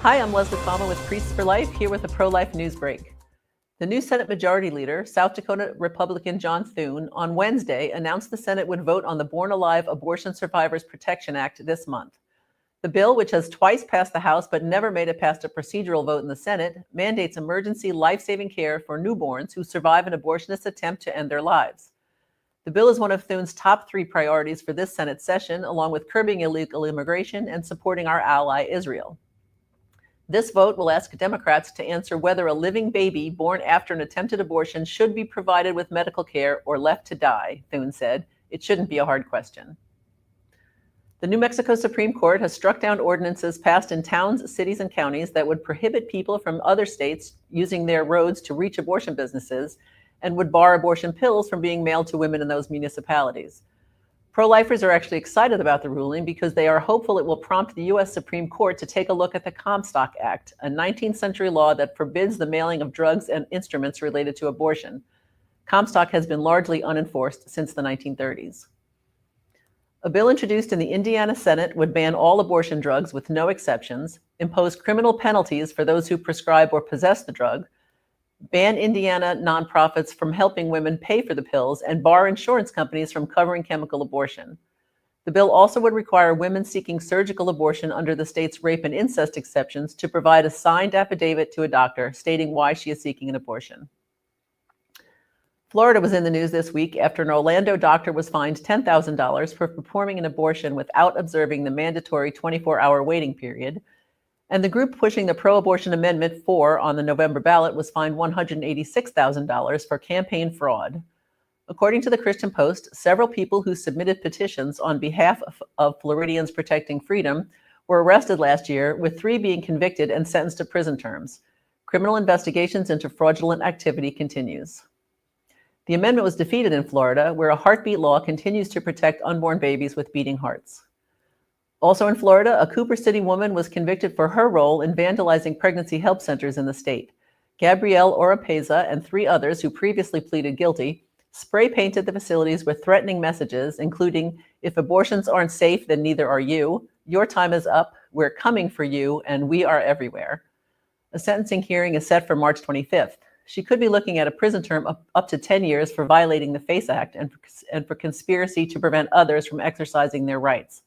Hi, I'm Leslie Palma with Priests for Life, here with a Prolife Newsbreak. The new Senate Majority Leader, South Dakota Republican John Thune, on Wednesday announced the Senate would vote on the Born Alive Abortion Survivors Protection Act this month. The bill, which has twice passed the House but never made it past a procedural vote in the Senate, mandates emergency life-saving care for newborns who survive an abortionist's attempt to end their lives. The bill is one of Thune's top 3 priorities for this Senate session, along with curbing illegal immigration and supporting our ally Israel. This vote will ask Democrats to answer whether a living baby born after an attempted abortion should be provided with medical care or left to die, Thune said. It shouldn't be a hard question. The New Mexico Supreme Court has struck down ordinances passed in towns, cities, and counties that would prohibit people from other states using their roads to reach abortion businesses and would bar abortion pills from being mailed to women in those municipalities. Pro-lifers are actually excited about the ruling because they are hopeful it will prompt the U.S. Supreme Court to take a look at the Comstock Act, a 19th century law that forbids the mailing of drugs and instruments related to abortion. Comstock has been largely unenforced since the 1930s. A bill introduced in the Indiana Senate would ban all abortion drugs with no exceptions, impose criminal penalties for those who prescribe or possess the drug, ban Indiana nonprofits from helping women pay for the pills, and bar insurance companies from covering chemical abortion. The bill also would require women seeking surgical abortion under the state's rape and incest exceptions to provide a signed affidavit to a doctor stating why she is seeking an abortion. Florida was in the news this week after an Orlando doctor was fined $10,000 for performing an abortion without observing the mandatory 24-hour waiting period. And the group pushing the pro-abortion Amendment 4 on the November ballot was fined $186,000 for campaign fraud. According to the Christian Post, several people who submitted petitions on behalf of Floridians protecting freedom were arrested last year, with 3 being convicted and sentenced to prison terms. Criminal investigations into fraudulent activity continues. The amendment was defeated in Florida, where a heartbeat law continues to protect unborn babies with beating hearts. Also in Florida, a Cooper City woman was convicted for her role in vandalizing pregnancy help centers in the state. Gabrielle Oropeza and 3 others who previously pleaded guilty spray painted the facilities with threatening messages, including, "If abortions aren't safe, then neither are you. Your time is up. We're coming for you, and we are everywhere." A sentencing hearing is set for March 25th. She could be looking at a prison term up to 10 years for violating the FACE Act and for conspiracy to prevent others from exercising their rights.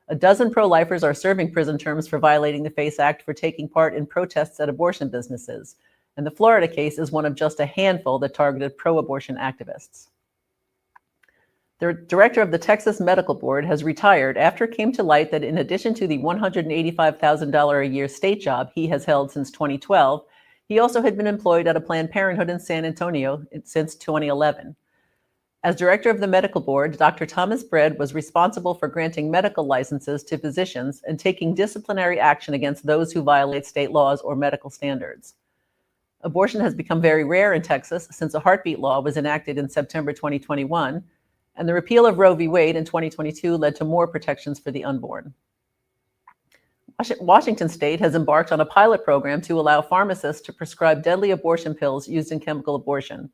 A dozen pro-lifers are serving prison terms for violating the FACE Act for taking part in protests at abortion businesses, and the Florida case is one of just a handful that targeted pro-abortion activists. The director of the Texas Medical Board has retired after it came to light that in addition to the $185,000 a year state job he has held since 2012, he also had been employed at a Planned Parenthood in San Antonio since 2011. As director of the medical board, Dr. Thomas Bread was responsible for granting medical licenses to physicians and taking disciplinary action against those who violate state laws or medical standards. Abortion has become very rare in Texas since a heartbeat law was enacted in September 2021, and the repeal of Roe v. Wade in 2022 led to more protections for the unborn. Washington State has embarked on a pilot program to allow pharmacists to prescribe deadly abortion pills used in chemical abortion.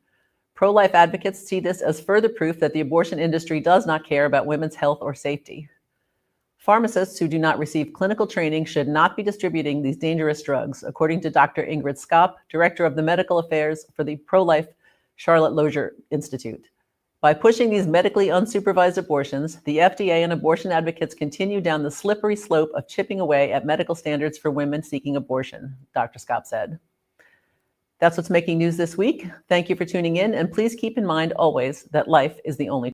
Pro-life advocates see this as further proof that the abortion industry does not care about women's health or safety. Pharmacists who do not receive clinical training should not be distributing these dangerous drugs, according to Dr. Ingrid Skopp, director of the medical affairs for the pro-life Charlotte Lozier Institute. By pushing these medically unsupervised abortions, the FDA and abortion advocates continue down the slippery slope of chipping away at medical standards for women seeking abortion, Dr. Skopp said. That's what's making news this week. Thank you for tuning in, and please keep in mind always that life is the only